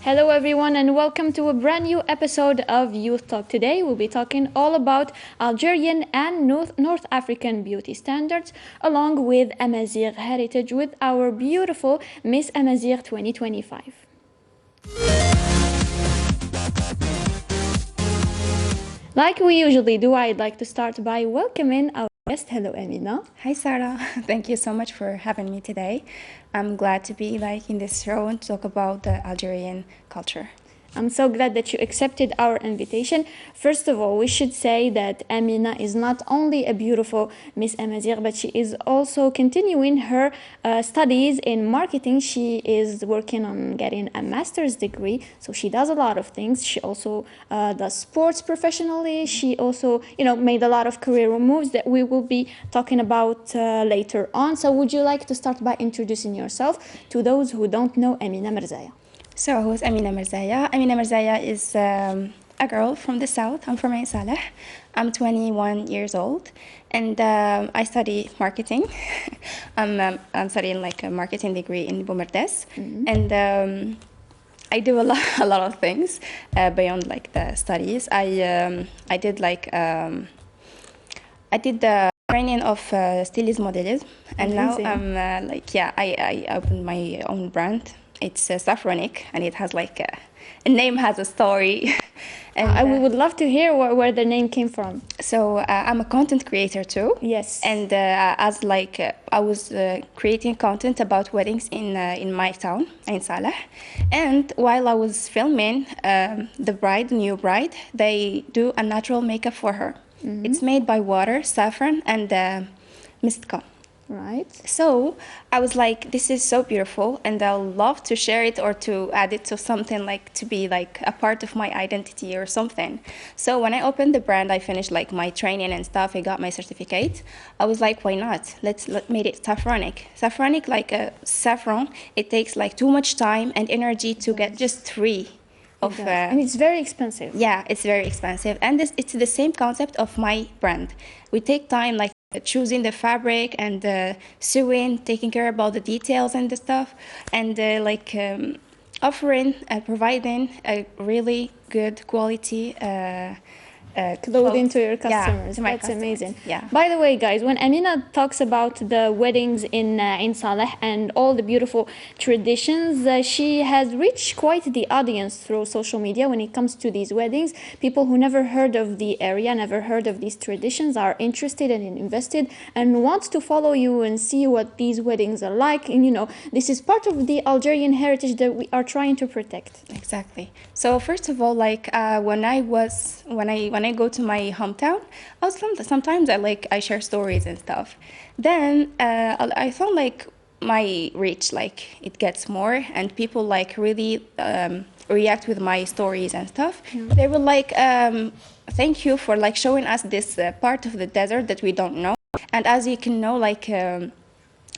Hello everyone and welcome to a brand new episode of Youth Talk. Today we'll be talking all about Algerian and North African beauty standards along with Amazigh heritage with our beautiful Miss Amazigh 2025. Like we usually do, I'd like to start by welcoming our guest. Hello Amina. Hi Sarah, thank you so much for having me today. I'm glad to be in this show and talk about the Algerian culture. I'm so glad that you accepted our invitation. First of all, we should say that Amina is not only a beautiful Miss Amazigh, but she is also continuing her studies in marketing. She is working on getting a master's degree, so she does a lot of things. She also does sports professionally. She also, made a lot of career moves that we will be talking about later on. So would you like to start by introducing yourself to those who don't know Amina Merzaia? So who's Amina Merzaia? Amina Merzaia is a girl from the south. I'm from Ain Saleh. I'm 21 years old and I study marketing. I'm studying a marketing degree in Bumerdès. And I do a lot of things beyond the studies. I did the training of stylism modelism, and Amazing. now I'm I opened my own brand. It's Saffronic, and it has a name has a story. And we would love to hear where the name came from. So I'm a content creator too. Yes. And I was creating content about weddings in my town, Ain Saleh. And while I was filming the new bride, they do a natural makeup for her. Mm-hmm. It's made by water, saffron, and mist comb. Right. So I was like, this is so beautiful and I'll love to share it or to add it to something to be a part of my identity or something. So when I opened the brand, I finished my training and stuff. I got my certificate. I was like, why not? Let's make it saffronic. Saffronic, like a saffron, it takes too much time and energy to get just three. And it's very expensive. Yeah, it's very expensive. And it's the same concept of my brand. We take time choosing the fabric and sewing, taking care about the details and the stuff, and offering providing a really good quality clothing to your customers. Yeah, to my That's customers. Amazing. Yeah. By the way, guys, when Amina talks about the weddings in Saleh and all the beautiful traditions, she has reached quite the audience through social media when it comes to these weddings. People who never heard of the area, never heard of these traditions, are interested and invested and want to follow you and see what these weddings are like. And this is part of the Algerian heritage that we are trying to protect. Exactly. So first of all, when I go to my hometown, sometimes I share stories and stuff. Then I found my reach it gets more and people really react with my stories and stuff. Yeah. They were thank you for showing us this part of the desert that we don't know. And as you can know,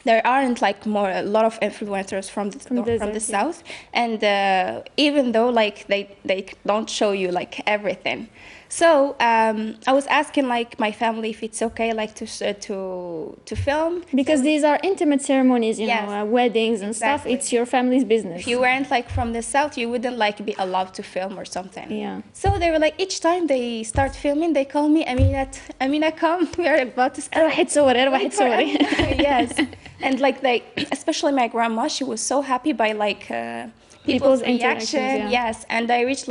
there aren't a lot of influencers from the south, and even though they don't show you everything. So I was asking my family if it's okay to film, because these are intimate ceremonies, yes, weddings and exactly. stuff. It's your family's business. If you weren't from the south, you wouldn't be allowed to film or something. Yeah. So they were each time they start filming, they call me Amina, come, we are about to start. Yes. And especially my grandma, she was so happy by people's reaction. Yeah. Yes, and I reached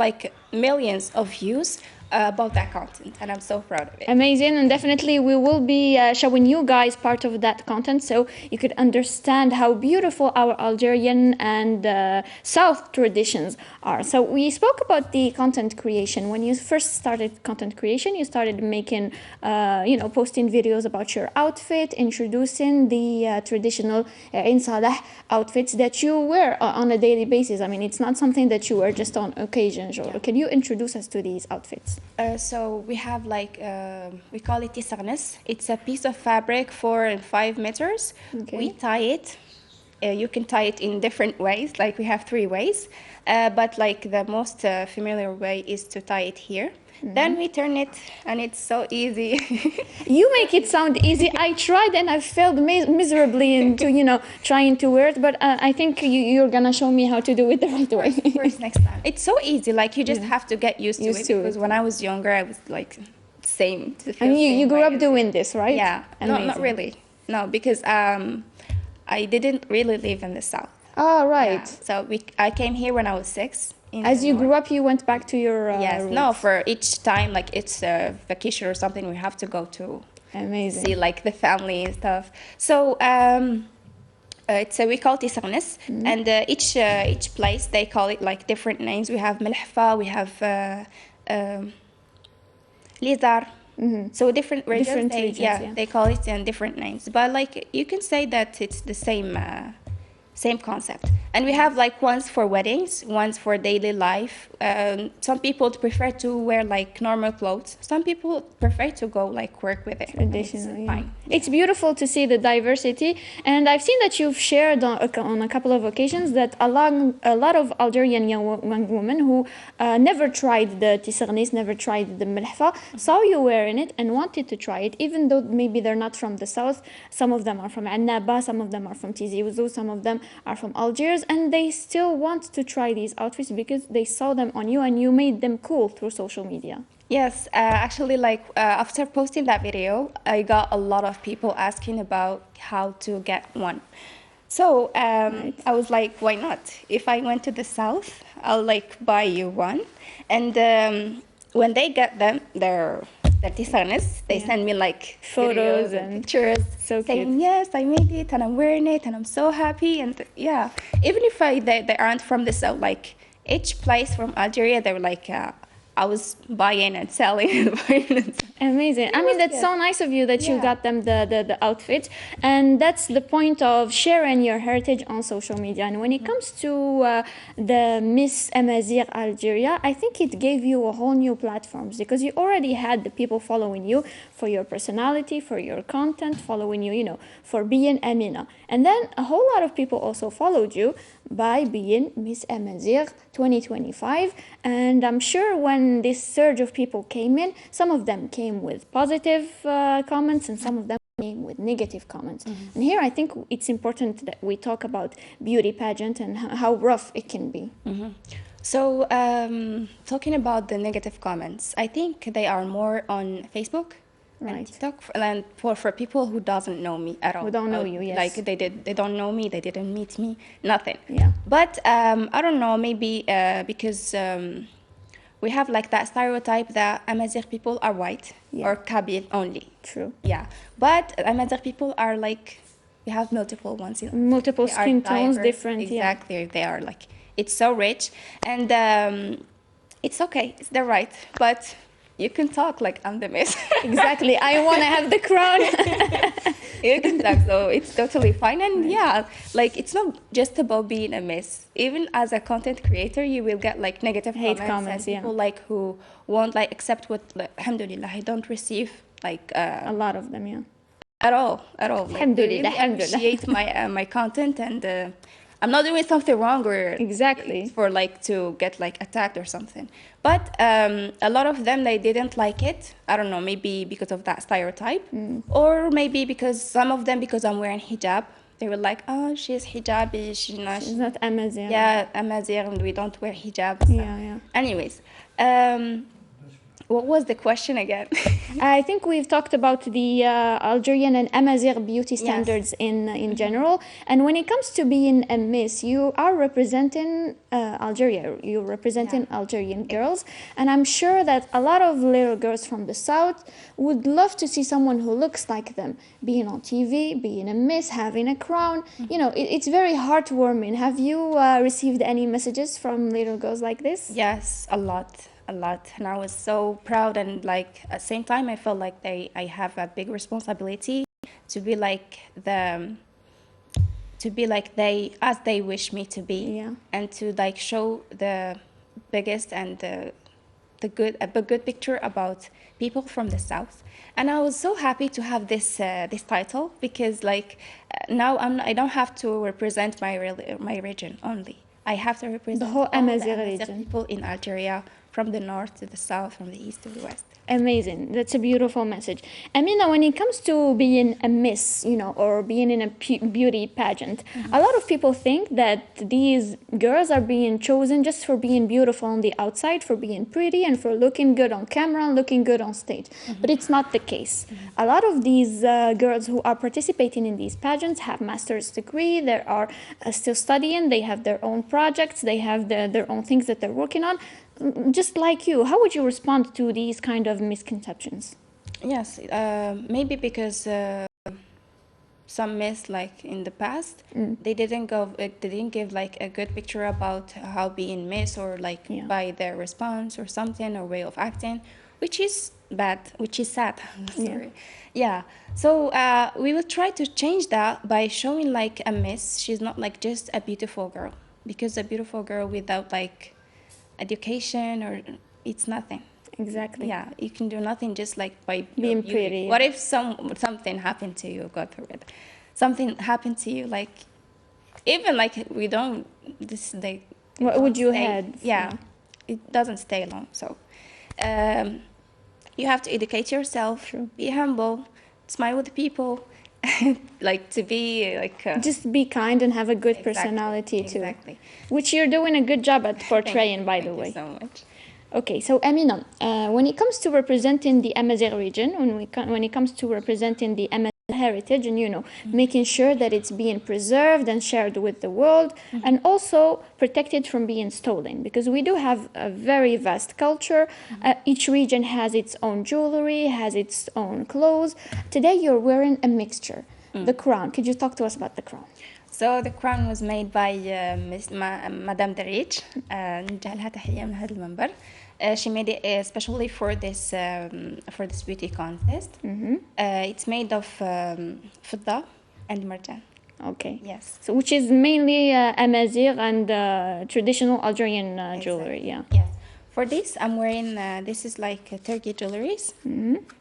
millions of views about that content, and I'm so proud of it. Amazing, and definitely we will be showing you guys part of that content so you could understand how beautiful our Algerian and South traditions are. So we spoke about the content creation. When you first started content creation, you started making, posting videos about your outfit, introducing the traditional Ain Saleh outfits that you wear on a daily basis. I mean, it's not something that you wear just on occasions. Yeah. Can you introduce us to these outfits? So we have we call it tisarnes. It's a piece of fabric 4 and 5 meters. Okay. We tie it you can tie it in different ways. Like we have 3 ways, but like the most familiar way is to tie it here. Then we turn it, and it's so easy. You make it sound easy. I tried and I failed miserably into, trying to wear it. But I think you're gonna show me how to do it the right way. Of course, next time. It's so easy. Like you just have to get used to it. Because when I was younger, I was like same. And you grew up doing this, right? Yeah. No, not really. No, because I didn't really live in the south. Oh, right. Yeah. So I came here when I was 6. As you grew up, you went back to your yes. roots. No, for each time, like it's a vacation or something, we have to go to amazing see like the family and stuff. So we call it Tisarnes, and each place they call it like different names. We have Melhfa, we have Lizar. So different regions, they call it in different names. But like you can say that it's the same concept. And we have like ones for weddings, ones for daily life. Some people prefer to wear like normal clothes. Some people prefer to go like work with it. Traditional, fine. It's beautiful to see the diversity. And I've seen that you've shared on a couple of occasions that a lot of Algerian young women who never tried the tissernis, never tried the melhfa, saw you wearing it and wanted to try it, even though maybe they're not from the south. Some of them are from Annaba, some of them are from Tizi Ouzou, some of them are from Algiers, and they still want to try these outfits because they saw them on you and you made them cool through social media. Yes, actually, like after posting that video, I got a lot of people asking about how to get one. So I was like, why not? If I went to the south, I'll like buy you one. And when they get them, they're tissernis, they send me like photos and pictures, so saying, cute. yes, I made it and I'm wearing it and I'm so happy. And yeah, even if they aren't from the south, like each place from Algeria, they were like, I was buying and selling and buying and selling. Amazing. I mean, that's so nice of you that you got them the outfit. And that's the point of sharing your heritage on social media. And when it comes to the Miss Amazigh Algeria, I think it gave you a whole new platforms because you already had the people following you for your personality, for your content, following you, for being Amina. And then a whole lot of people also followed you by being Miss Amazigh 2025. And I'm sure when this surge of people came in, some of them came with positive comments and some of them came with negative comments. And here I think it's important that we talk about beauty pageant and how rough it can be. So talking about the negative comments, I think they are more on Facebook. Right. TikTok, and for people who doesn't know me at all. Who don't know you, yes. Like they don't know me, they didn't meet me, nothing. Yeah. But I don't know, maybe because we have like that stereotype that Amazigh people are white or Kabyle only. True. Yeah. But Amazigh people are like, we have multiple ones. Multiple skin tones, different. Exactly. They are like, it's so rich. And it's okay, they're right. But you can talk like I'm the miss. Exactly. I want to have the crown. You can talk, so it's totally fine. And yeah, like it's not just about being a miss. Even as a content creator, you will get like negative comments and people like who won't like accept what. Like, alhamdulillah, I don't receive like a lot of them, yeah. At all. Like, Alhamdulillah, really appreciate my content and. I'm not doing something wrong or for like to get like attacked or something. But a lot of them, they didn't like it. I don't know, maybe because of that stereotype or maybe because some of them, because I'm wearing hijab, they were like, oh, she's hijabi, she's not Amazigh. Yeah, Amazigh, and we don't wear hijab. Yeah. Anyways, what was the question again? I think we've talked about the Algerian and Amazigh beauty standards in general. And when it comes to being a miss, you are representing Algeria. You're representing Algerian girls. And I'm sure that a lot of little girls from the south would love to see someone who looks like them, being on TV, being a miss, having a crown. It's very heartwarming. Have you received any messages from little girls like this? Yes, a lot. And I was so proud, and like at the same time I felt like I have a big responsibility to be like they as they wish me to be, and to like show the biggest and the a good picture about people from the south. And I was so happy to have this title, because like now I don't have to represent my region only. I have to represent The whole all the Amazigh Amazigh region. people in Algeria, from the north to the south, from the east to the west. Amazing. That's a beautiful message. Amina, when it comes to being a miss, or being in a beauty pageant, a lot of people think that these girls are being chosen just for being beautiful on the outside, for being pretty and for looking good on camera and looking good on stage. But it's not the case. A lot of these girls who are participating in these pageants have master's degree, they are still studying, they have their own projects, they have their own things that they're working on. Just like you, how would you respond to these kind of misconceptions? Yes, maybe because some myths, like in the past, they didn't give like a good picture about how being miss, or like by their response or something, or way of acting, which is bad, which is sad. Sorry. Yeah. So we will try to change that by showing like a miss. She's not like just a beautiful girl, because a beautiful girl without like education, or it's nothing. Exactly. Yeah, you can do nothing just like by being beauty. pretty. What if something happened to you, God forbid, something happened to you, like even like we don't this they What would you stay, had? yeah, it doesn't stay long. So you have to educate yourself. True. Be humble, smile with people, like to be like just be kind and have a good personality too. Exactly. Which you're doing a good job at portraying, by the way. Thank you so much. Okay, so Amina, when it comes to representing the Amazigh region, when it comes to representing the Amazigh heritage, and making sure that it's being preserved and shared with the world, and also protected from being stolen, because we do have a very vast culture. Each region has its own jewelry, has its own clothes. Today you're wearing a mixture. The crown. Could you talk to us about the crown? So the crown was made by Madame Darij. نرجع لها تحية من هذا المنبر. She made it especially for this beauty contest. It's made of فضة and marjan. Okay. Yes. So which is mainly Amazigh and traditional Algerian jewelry. Yeah. Yes. For this, I'm wearing this is like Turkey jewelries,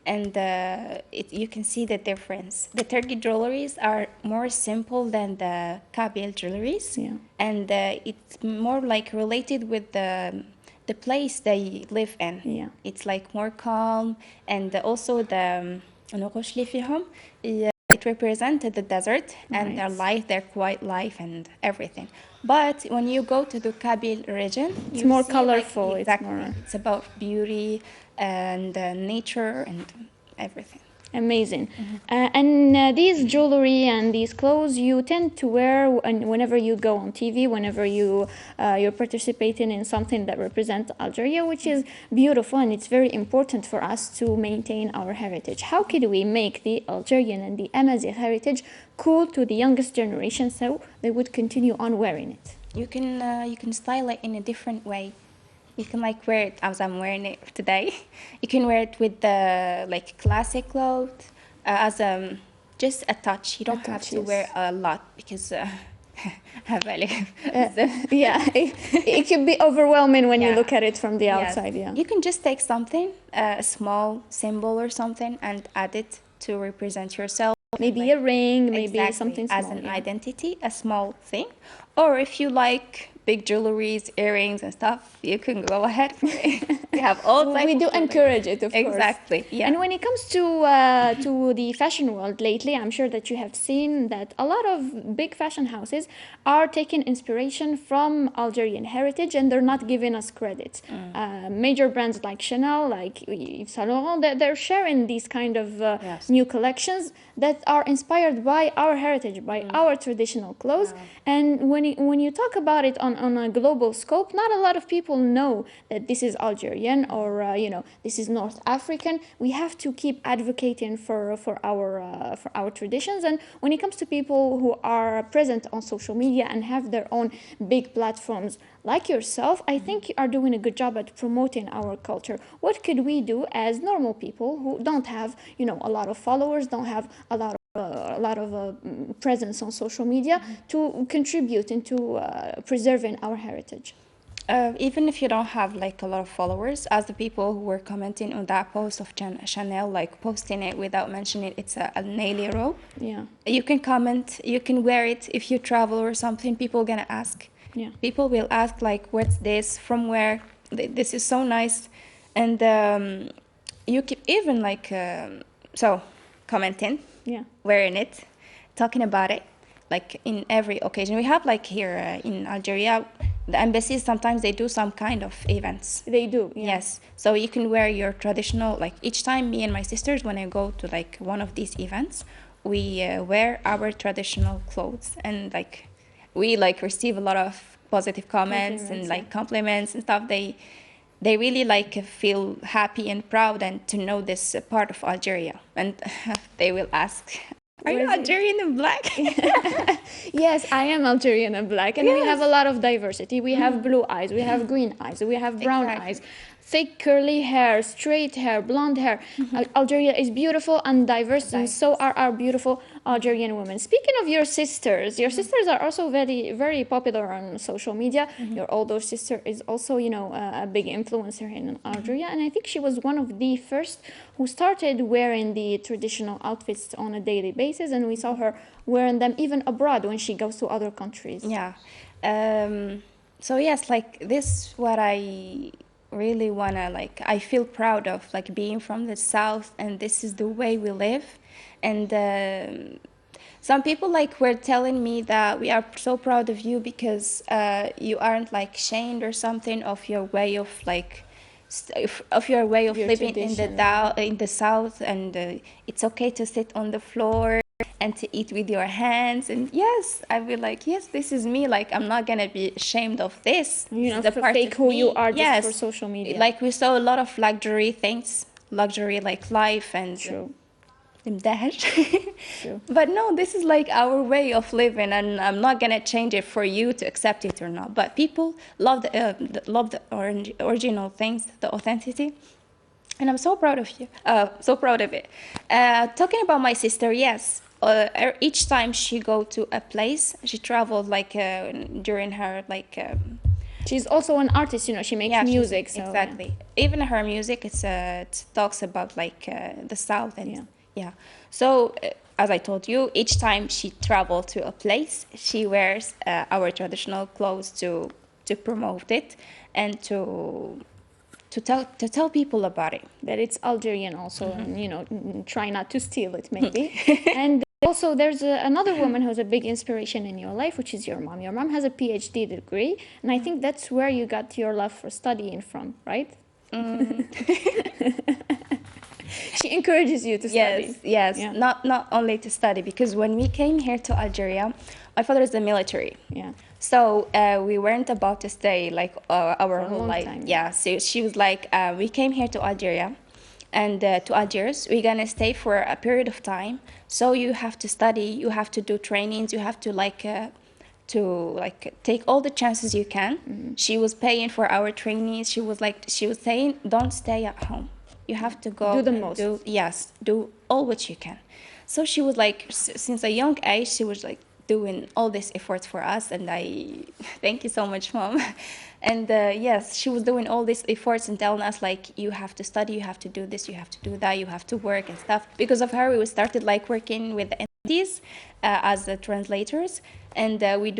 and you can see the difference. The Turkey jewelries are more simple than the Kabyle jewelries, and it's more like related with the place they live in. Yeah. It's like more calm, and also the نقوش اللي فيهم it represented the desert and their life, their quiet life and everything. But when you go to the Kabyle region, it's more colorful. Like, exactly. It's about beauty and nature and everything. Amazing. And these jewelry and these clothes you tend to wear whenever you go on TV, whenever you're participating in something that represents Algeria, which is beautiful, and it's very important for us to maintain our heritage. How could we make the Algerian and the Amazigh heritage cool to the youngest generation so they would continue on wearing it? You can style it in a different way. You can like wear it as I'm wearing it today. You can wear it with the like classic clothes as just a touch. You don't have to wear a lot because it can be overwhelming when you look at it from the outside. Yeah. You can just take something, a small symbol or something, and add it to represent yourself. Maybe like, a ring, maybe something small. As an identity, a small thing. Or if you like big jewelries, earrings and stuff, you can go ahead for it. We have all we do encourage it, of course. Exactly. Yeah. And when it comes to the fashion world lately, I'm sure that you have seen that a lot of big fashion houses are taking inspiration from Algerian heritage, and they're not giving us credit. Major brands like Chanel, like Yves Saint Laurent, they're sharing these kind of new collections that are inspired by our heritage, by our traditional clothes. And when you talk about it on a global scope, not a lot of people know that this is Algerian or this is North African. We have to keep advocating for our traditions. And when it comes to people who are present on social media and have their own big platforms like yourself, I think you are doing a good job at promoting our culture. What could we do as normal people who don't have a lot of followers, don't have a lot of presence on social media to contribute into preserving our heritage? Even if you don't have like a lot of followers, as the people who were commenting on that post of Chanel, like posting it without mentioning it's a naily robe. Yeah. You can comment, you can wear it if you travel or something. People gonna ask. Yeah. People will ask like, what's this? From where? This is so nice. And you keep even like, so commenting, Yeah. wearing it, talking about it, like in every occasion. We have like here in Algeria, the embassies, sometimes they do some kind of events. They do, yeah. Yes. So you can wear your traditional, like each time me and my sisters, when I go to like one of these events, we wear our traditional clothes, and like we like receive a lot of positive comments and like compliments and stuff. They really like feel happy and proud and to know this part of Algeria. And they will ask, are you Algerian and black? Yes, I am Algerian and black, and we have a lot of diversity. We have blue eyes, we have green eyes, we have brown eyes, thick curly hair, straight hair, blonde hair. Algeria is beautiful and diverse, and so are our beautiful Algerian women. Speaking of your sisters are also very, very popular on social media. Your older sister is also, you know, a big influencer in Algeria, and I think she was one of the first who started wearing the traditional outfits on a daily basis, and we saw her wearing them even abroad when she goes to other countries. Yeah. So yes, like this what I really wanna, like, I feel proud of, like, being from the south, and this is the way we live. And some people like were telling me that we are so proud of you because you aren't like shamed or something of your way of like of your way of Your living tradition. in the south, and it's okay to sit on the floor and to eat with your hands. And yes, I will like, yes, this is me, like I'm not gonna be ashamed of this. You know, This is a part fake of who me. you are just Yes. for social media. Like we saw a lot of luxury things, luxury like life and True. True. but no, this is like our way of living, and I'm not gonna change it for you to accept it or not. But people love the original things, the authenticity, and I'm so proud of you. So proud of it. Talking about my sister, yes. Each time she go to a place, she traveled like during her like. She's also an artist, you know, she makes music. So, exactly. Even her music, it talks about like the South and yeah. So as I told you, each time she traveled to a place, she wears our traditional clothes to promote it and to tell people about it. that it's Algerian also, and you know, try not to steal it maybe. And also there's another woman who's a big inspiration in your life, which is your mom. Your mom has a PhD degree, and I think that's where you got your love for studying from, right? She encourages you to study. Yes. Yeah. Not only to study, because when we came here to Algeria, my father is the military. Yeah. So we weren't about to stay like our whole life. Time. Yeah. So she was like, we came here to Algeria, and to Algiers, we're gonna stay for a period of time. So you have to study, you have to do trainings, you have to take all the chances you can. She was paying for our trainings. She was saying, don't stay at home. You have to go Do the most. Do all what you can. So she was like, since a young age, she was like doing all this effort for us, and I thank you so much, Mom. And yes, she was doing all these efforts and telling us like, you have to study, you have to do this, you have to do that, you have to work and stuff. Because of her, we started like working with the entities as the translators, and we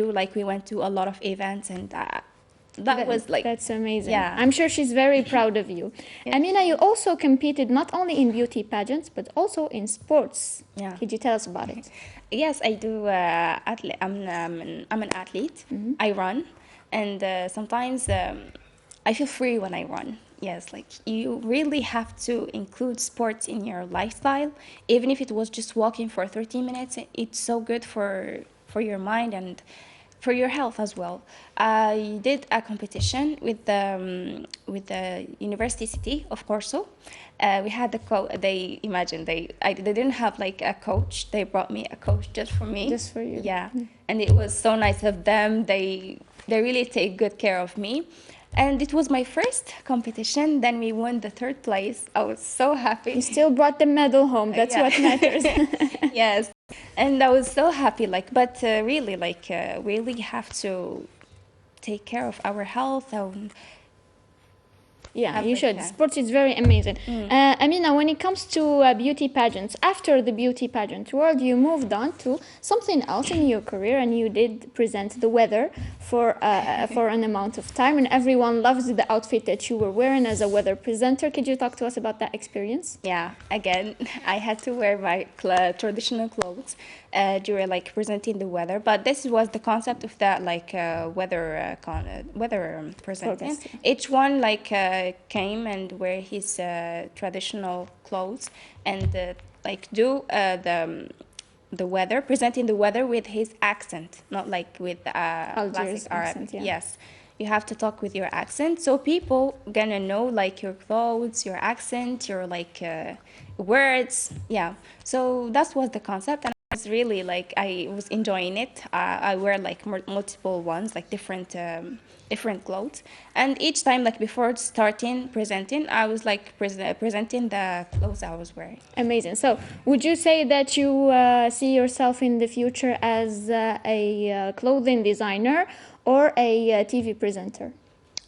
went to a lot of events, and that was like, that's amazing. Yeah. I'm sure she's very proud of you. Yeah. Amina, you also competed not only in beauty pageants but also in sports. Yeah. Could you tell us about it? Yes, I do. I'm an athlete. I run, and sometimes I feel free when I run. Yes, like you really have to include sports in your lifestyle, even if it was just walking for 30 minutes. It's so good for your mind and for your health as well. I did a competition with the university city of Corso. We had they didn't have like a coach. They brought me a coach just for me. Just for you. Yeah. And it was so nice of them. They really take good care of me. And it was my first competition. Then we won the third place. I was so happy. You still brought the medal home. That's what matters. Yes. And I was so happy, like, but really have to take care of our health and yeah, you should. Sports is very amazing. Amina, when it comes to beauty pageants, after the beauty pageant world, you moved on to something else in your career, and you did present the weather for an amount of time, and everyone loves the outfit that you were wearing as a weather presenter. Could you talk to us about that experience? Yeah, again, I had to wear my traditional clothes during like presenting the weather, but this was the concept of that like weather presenting. Each one like came and wear his traditional clothes and like do the weather, presenting the weather with his accent, not like with classic Arabic. Yeah. Yes, you have to talk with your accent, so people gonna know like your clothes, your accent, your like words. Yeah, so that was the concept, and I was really like I was enjoying it. I wear like multiple ones, like different clothes, and each time like before starting presenting, I was like presenting the clothes I was wearing. Amazing. So would you say that you see yourself in the future as a clothing designer or a TV presenter?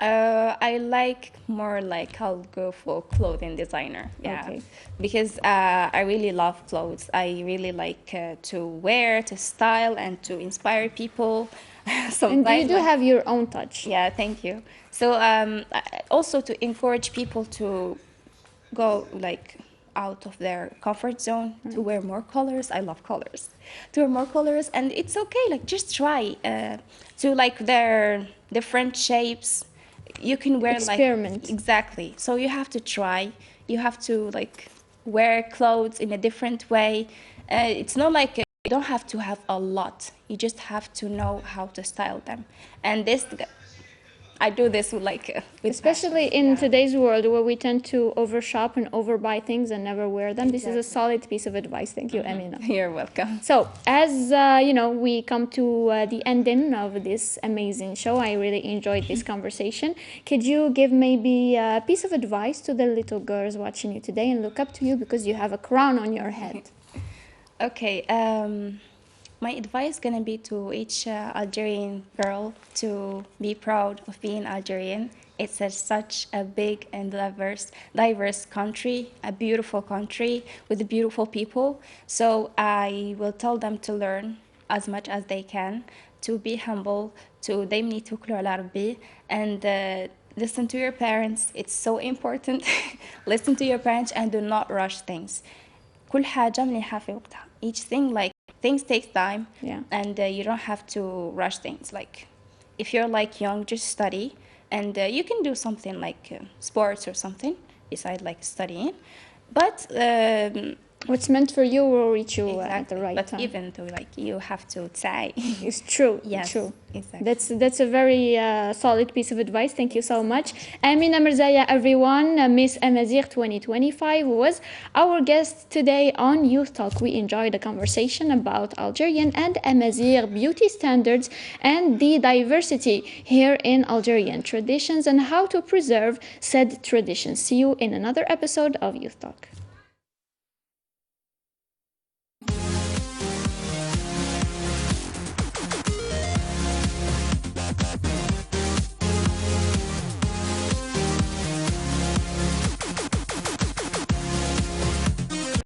I like more like I'll go for clothing designer. Yeah, okay. Because I really love clothes. I really like to wear, to style, and to inspire people. And you do have your own touch. Yeah, thank you. So also to encourage people to go like out of their comfort zone, to wear more colors. I love colors. To wear more colors, and it's okay. Like just try to like their different shapes. You can wear experiment. Like exactly. So you have to try. You have to like wear clothes in a different way. It's not like you don't have to have a lot. You just have to know how to style them. And this, I do this with like with especially passion. in today's world where we tend to overshop and overbuy things and never wear them. This is a solid piece of advice. Thank you, Amina. You're welcome. So as you know, we come to the ending of this amazing show. I really enjoyed this conversation. Could you give maybe a piece of advice to the little girls watching you today and look up to you because you have a crown on your head? Okay, my advice is gonna be to each Algerian girl to be proud of being Algerian. It's such a big and diverse country, a beautiful country with beautiful people. So I will tell them to learn as much as they can, to be humble, to دايما يتوكلوا على ربي, and listen to your parents. It's so important. Listen to your parents and do not rush things. كل حاجة مليحة في وقتها. Each thing like things takes time, and you don't have to rush things. Like if you're like young, just study, and you can do something like sports or something besides like studying. But what's meant for you will reach you exactly. at the right time. But even though like you have to try. It's true. Yes, true. Exactly. That's a very solid piece of advice. Thank you so much. Amina Merzaia, everyone. Miss Amazigh 2025 was our guest today on Youth Talk. We enjoyed a conversation about Algerian and Amazigh beauty standards and the diversity here in Algerian traditions and how to preserve said traditions. See you in another episode of Youth Talk.